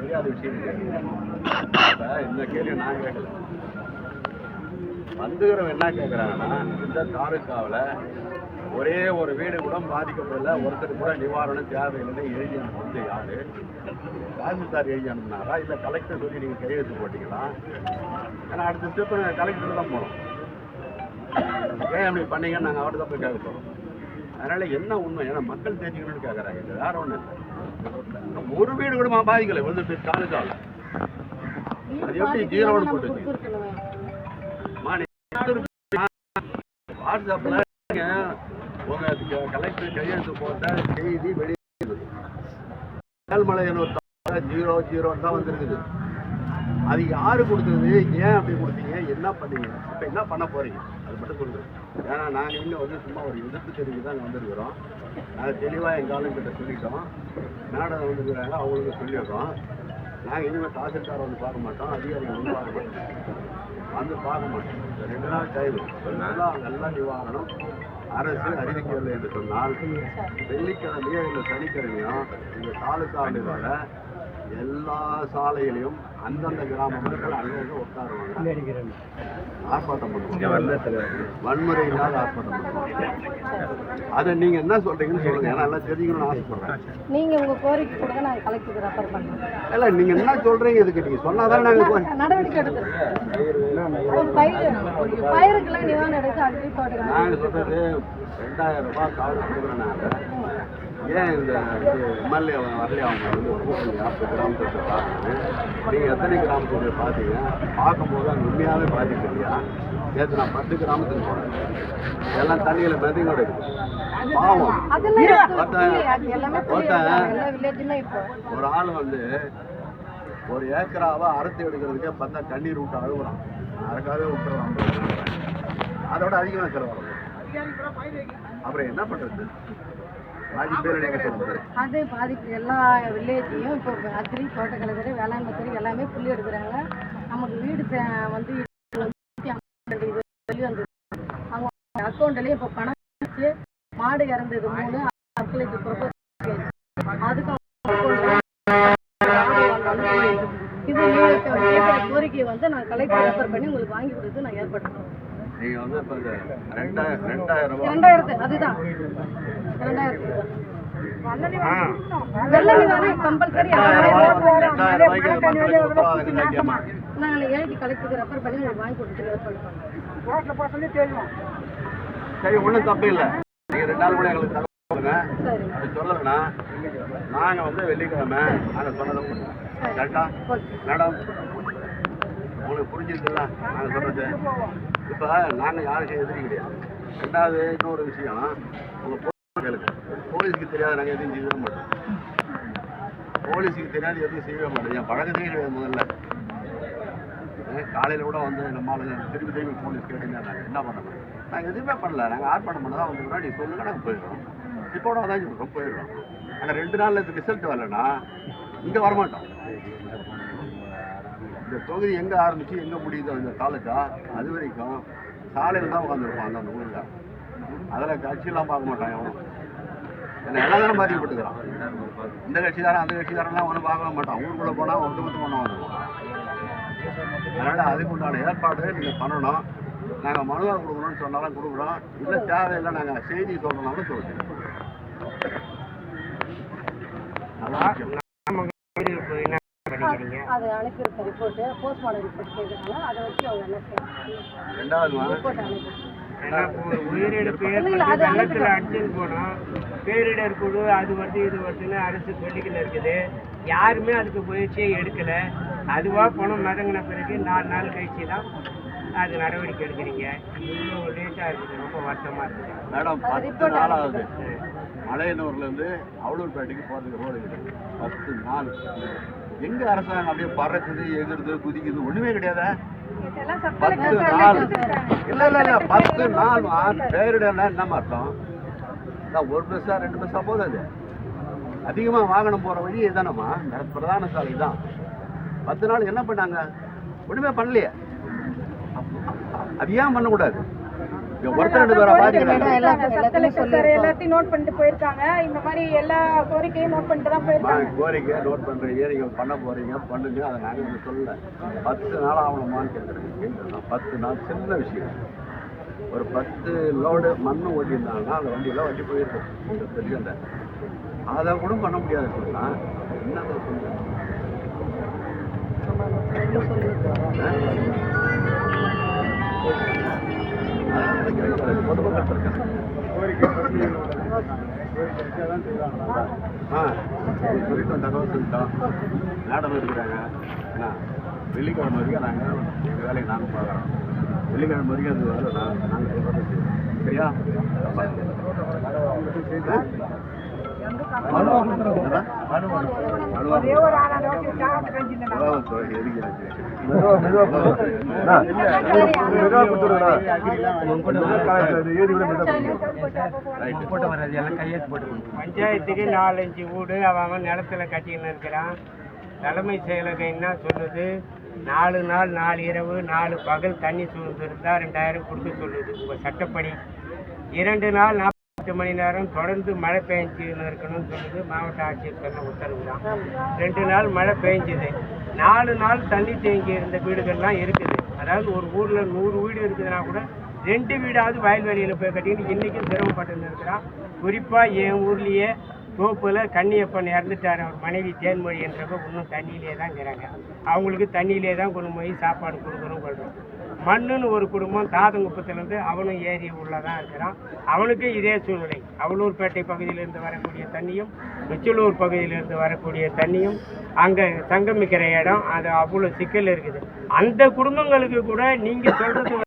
தெரியாத விஷயம் இந்த கேள்வி நான் கேட்கல. வந்துக்கிறவங்க என்ன கேட்குறாங்கன்னா, இந்த தாலுக்காவில் ஒரே ஒரு வீடு கூட பாதிக்கப்படல, ஒருத்தர் கூட நிவாரணம் தேவையில்லைன்னு எழுதி அனுப்புறது யாரு? தாசில்தார் எழுதி அனுப்புனாரா இல்லை கலெக்டர் சொல்லி நீங்கள் கையெழுத்து போட்டிங்களா? ஏன்னா அடுத்த ஸ்டெப்பு கலெக்டர் தான் போகிறோம். ஏன் அப்படி பண்ணீங்கன்னு நாங்கள் அவர்கிட்ட தான் போய் கேட்க போகிறோம். அதனால் என்ன உண்மை? ஏன்னா மக்கள் தெரிஞ்சுக்கணும்னு கேட்குறாங்க. இது வேற ஒன்றும் இல்லை. ஒரு வீடு கூட பாதிக்கலை வந்து தாலுக்காவில். அது எப்படி ஜீரோன்னு போட்டு வாட்ஸ்அப்பில் உங்கள் கலெக்டர் கையெழுத்து போட்ட செய்தி வெளியே மேல்மலையன் ஒரு 00 தான் வந்திருக்குது. அது யாரு கொடுத்தது? ஏன் அப்படி கொடுத்தீங்க? என்ன பண்ணீங்க? இப்போ என்ன பண்ண போறீங்க? அது மட்டும் சொல்லுங்க. ஏன்னா நாங்கள் இங்கே வந்து சும்மா ஒரு எதிர்ப்பு தெரிவிக்க தான் வந்துருக்கிறோம். நாங்கள் தெளிவாக எங்கள் ஆளுங்கிட்ட சொல்லிட்டோம். மேடம் வந்துருக்குறாங்க, அவங்களுக்கு சொல்லிடுறோம். நாங்கள் இனிமேல் தாசில்தார் வந்து பார்க்க மாட்டோம், அதிகாரிகள் வந்து பார்க்க மாட்டோம், வந்து பார்க்க மாட்டோம். 2 நாள் டைம் நல்லா நிவாரணம் அரசு அறிவிக்கவில்லை என்று சொன்னால் வெள்ளிக்கிழமையோ இல்லை சனிக்கிழமையோ இந்த தாலுக்காவில் எல்லா சாலையிலையும் அந்தந்த கிராம மக்கள் அங்கங்க உட்காருவாங்க, ஆர்ப்பாட்டம் பண்ணுவாங்க, வன்முறை இல்லாத ஆர்ப்பாட்டம் பண்ணுவாங்க. அதை நீங்க என்ன சொல்றீங்கன்னு சொல்லுங்க. ஏன்னா எல்லாம் தெரிஞ்சுக்கணும்னு ஆசைப்படுறேன். நீங்க உங்க கோரிக்கை கொடுங்க, நாங்க கலெக்டருக்கு ரெஃபர் பண்றோம். இல்ல நீங்க என்ன சொல்றீங்க? இதுக்கு நீங்க சொன்னாதான் நாங்க நடவடிக்கை எடுக்கிறோம். பயிருக்கெல்லாம் நிவாரணம் எடுத்து அடுத்து போட்டுக்கலாம். நாங்க சொல்றது 2000 ரூபாய் காவல் கொடுக்குறேன். நாங்க ஏன் இந்த எம்எல்ஏ வரலையா? அவங்க வந்து கூப்பிடுங்க. 40 கிராமத்தை பார்க்குறது. நீங்கள் எத்தனை கிராமத்தை பார்த்தீங்க? பார்க்கும்போது அங்கே உண்மையாகவே பாதிப்பு இல்லையா? நேற்று நான் 10 கிராமத்துக்கு போனேன். எல்லாம் தண்ணியில் மெதிங்கோட இருக்குது. பாவம். ஒரு ஆள் வந்து ஒரு ஏக்கராவை அறுத்து எடுக்கிறதுக்கே பார்த்தா கண்ணீர் விட்டு அழுகுறான். அதுக்காகவே விட்டுறான். அதோட அதிகமாக செலவாகும். அப்புறம் என்ன பண்ணுறது? அது பாதிப்பு எல்லா வில்லேஜையும் இப்போ அத்திரி தோட்டக்கலைத்துறை வேளாண்மைத்துறை எல்லாமே புள்ளி எடுக்கிறாங்க. நமக்கு வீடு வந்து வெளி வந்தது. அவங்க அக்கௌண்ட்லேயே இப்போ பணம் வச்சு மாடு இறந்தது 3 மக்களுக்கு ப்ரொபோஸ் அதுக்கு இது கேட்குற கோரிக்கையை வந்து நான் கலெக்டர் ரெஃபர் பண்ணி உங்களுக்கு வாங்கி கொடுத்து நான் ஏற்படுத்துறேன். நீங்கள் வந்து இப்போ 2000 அதுதான் 2000 வெள்ள நிவாரணம் கம்பல்சரி. நாங்கள் எழுதி கலெக்டருக்கு ரெஃபர் பண்ணி உங்களுக்கு வாங்கி கொடுத்து ஏற்படுத்துறோம். சரி, ஒன்றும் தப்பு இல்லை. நீங்கள் 2 நாள் கூட எங்களுக்கு சொல்லுங்க. அது சொல்லலைன்னா நாங்கள் வந்து வெள்ளிக்கிழமை நாங்கள் சொன்னதை பண்ணுவோம். கரெக்டா மேடம்? உங்களுக்கு புரிஞ்சிருக்குல்ல நாங்கள் சொல்கிறது? இப்போ நாங்கள் யாருக்கும் எதிரி கிடையாது. 2வது இன்னொரு விஷயம், உங்கள் பொதுமக்களுக்கு போலீஸுக்கு தெரியாது நாங்கள் எதுவும் செய்ய மாட்டோம். போலீஸுக்கு தெரியாது எதுவும் செய்யவே மாட்டோம். என் பழக்கத்தையும் கிடையாது. முதல்ல காலையில் கூட வந்து நம்ம ஆளுங்க திருப்பி போலீஸ் கேட்டுங்க. நாங்கள் என்ன பண்ண முடியும்? நாங்கள் எதுவுமே பண்ணல. நாங்கள் ஆர்ப்பாட்டம் பண்ண தான் வந்துக்கிறோம். நீங்கள் சொல்லுங்கள், நாங்கள் போயிடுறோம். இப்போட தான் சொல்கிறோம், போயிடுறோம். ஆனால் 2 நாளில் இதுக்கு ரிசல்ட் வரலன்னா இங்கே வரமாட்டோம். இந்த தொகுதி எங்கே ஆரம்பித்து எங்கே முடியுதோ இந்த தாலுக்கா அது வரைக்கும் சாலையில் தான் உட்காந்துருப்போம். அந்த ஊரில் அதில் கட்சியெல்லாம் பார்க்க மாட்டான் எவனும். என்ன எல்லாம் தானே பாதிக்கப்பட்டுக்கிறான். இந்த கட்சிக்காரன் அந்த கட்சிக்காரன்லாம் ஒன்றும் பார்க்க மாட்டான். ஊருக்குள்ளே போனால் ஒட்டுமொத்தம் ஒன்றும் வந்துடுவோம். அதனால் அதுக்கு உண்டான ஏற்பாடு நீங்கள் பண்ணணும். நாங்கள் மனுவை கொடுக்கணும்னு சொன்னாலும் கொடுக்குறோம். இல்லை தேவையில்லை நாங்கள் செய்தி சொல்லணும்னு சொல்லுங்கள். அது அனுப்பியிருக்க ரிப்போர்ட்டு போஸ்ட்மார்டம் ரிப்போர்ட் கேட்குறாங்க. அதை வச்சு அவங்க என்ன செய்யணும்? ரிப்போர்ட் அனுப்பி உயிரிழப்பு வெள்ளத்தில் அடிச்சுன்னு போனோம். பேரிடர் குழு அது வருது இது வருதுன்னு அரசு சொல்லிக்கிட்டு இருக்குது. யாருமே அதுக்கு முயற்சியை எடுக்கலை. அதுவாக பணம் மிதங்கின பிறகு 4 நாள் கழிச்சு தான் அது நடவடிக்கை எடுக்கிறீங்க. இவ்வளோ லேட்டாக இருக்குது. ரொம்ப வருத்தமாக இருக்குது. மேடம் 10 நாள் ஆகுது. மலையனூர்லேருந்து அவலூர்பேட்டைக்கு போகிறதுக்கு ரோடு இருக்குது. 10 நாள். எங்கே அரசாங்கம் அப்படியே பறக்குது, எகுறது, குதிக்குது? ஒன்றுமே கிடையாது. 10 நாள். இல்லை 10 நாள் பேரிடர்னா என்ன அர்த்தம்? ஒரு பஸ்ஸா 2 பஸ்ஸா போகுது. அது அதிகமாக வாகனம் போகிற வழி இதுதானம்மா, பிரதான சாலை தான். 10 நாள் என்ன பண்ணாங்க? ஒன்றுமே பண்ணலையே. அது ஏன் பண்ணக்கூடாது? ஒருத்தர் 2 பேரா பாதிக்கிறாங்க. எல்லாத்தையும் நோட் பண்ணிட்டு போயிருக்காங்க. இந்த மாதிரி எல்லா கோரிக்கையும் நோட் பண்ணிட்டு தான் போயிருக்காங்க. கோரிக்கையை நோட் பண்றீங்க, நீங்க பண்ண போறீங்க, பண்ணுங்க. அதை நாங்க ஒன்றும் சொல்லல. 10 நாள் ஆகணுமான்னு கேட்குறேன். 10 நாள் சின்ன விஷயம். ஒரு 10 லோடு மண்ணு ஓட்டியிருந்தாங்கன்னா அந்த வண்டியெல்லாம் வண்டி போயிருக்கும் தெரியும். அதை கூட பண்ண முடியாது சொன்னா என்னங்க சொல்லுங்க. பொதுமக்கள் இருக்காங்க. சொல்லிட்டோம், தகவல் சொல்லிட்டோம். மேடம் இருக்கிறாங்க. ஏன்னா வெள்ளிக்கிழமை வரைக்கும் நாங்கள் எங்கள் வேலையை நாங்கள் பார்க்குறோம். வெள்ளிக்கிழமை வரைக்கும் அந்த வேலை நாங்கள் சொல்கிறது சரியா? பஞ்சாயத்துக்கு 4-5 வீடு அவன் நிலத்துல கட்டின்னு இருக்கிறான். தலைமை செயலகம் என்ன சொல்லுது, 4 நாள் 4 இரவு 4 பகல் தண்ணி சூழ்ந்திருந்தா 2000 கொடுக்க சொல்லுது உங்கள் சட்டப்படி. 2 நாள் 48 மணி நேரம் தொடர்ந்து மழை பெஞ்சுன்னு இருக்கணும்னு சொல்லுது மாவட்ட ஆட்சியர் சொன்ன உத்தரவு தான். 2 நாள் மழை பெஞ்சுது. 4 நாள் தண்ணி தேங்கி இருந்த வீடுகள்லாம் இருக்குது. அதாவது ஒரு ஊரில் 100 வீடு இருக்குதுன்னா கூட 2 வீடாவது வயல்வெளியில் போய் கட்டிக்கிட்டு இன்றைக்கும் சிரமப்பட்டு இருக்கிறான். குறிப்பாக என் ஊர்லேயே தோப்பில் கன்னியப்பன் இறந்துட்டார். அவர் மனைவி தேன்மொழி என்றப்ப இன்னும் தண்ணியிலே தான் இருக்கிறாங்க. அவங்களுக்கு தண்ணியிலே தான் கொண்டு போய் சாப்பாடு கொடுக்கணும் கொள்கிறோம். மண்ணுன்னு ஒரு குடும்பம் தாதங்குப்பத்துலேருந்து அவனும் ஏரி உள்ளதான் இருக்கிறான். அவனுக்கு இதே சூழ்நிலை. அவலூர்பேட்டை பகுதியிலேருந்து வரக்கூடிய தண்ணியும் வெச்சலூர் பகுதியிலேருந்து வரக்கூடிய தண்ணியும் அங்கே சங்கமிக்கிற இடம் அது அவ்வளோ சிக்கல் இருக்குது. அந்த குடும்பங்களுக்கு கூட நீங்கள் சொல்கிறது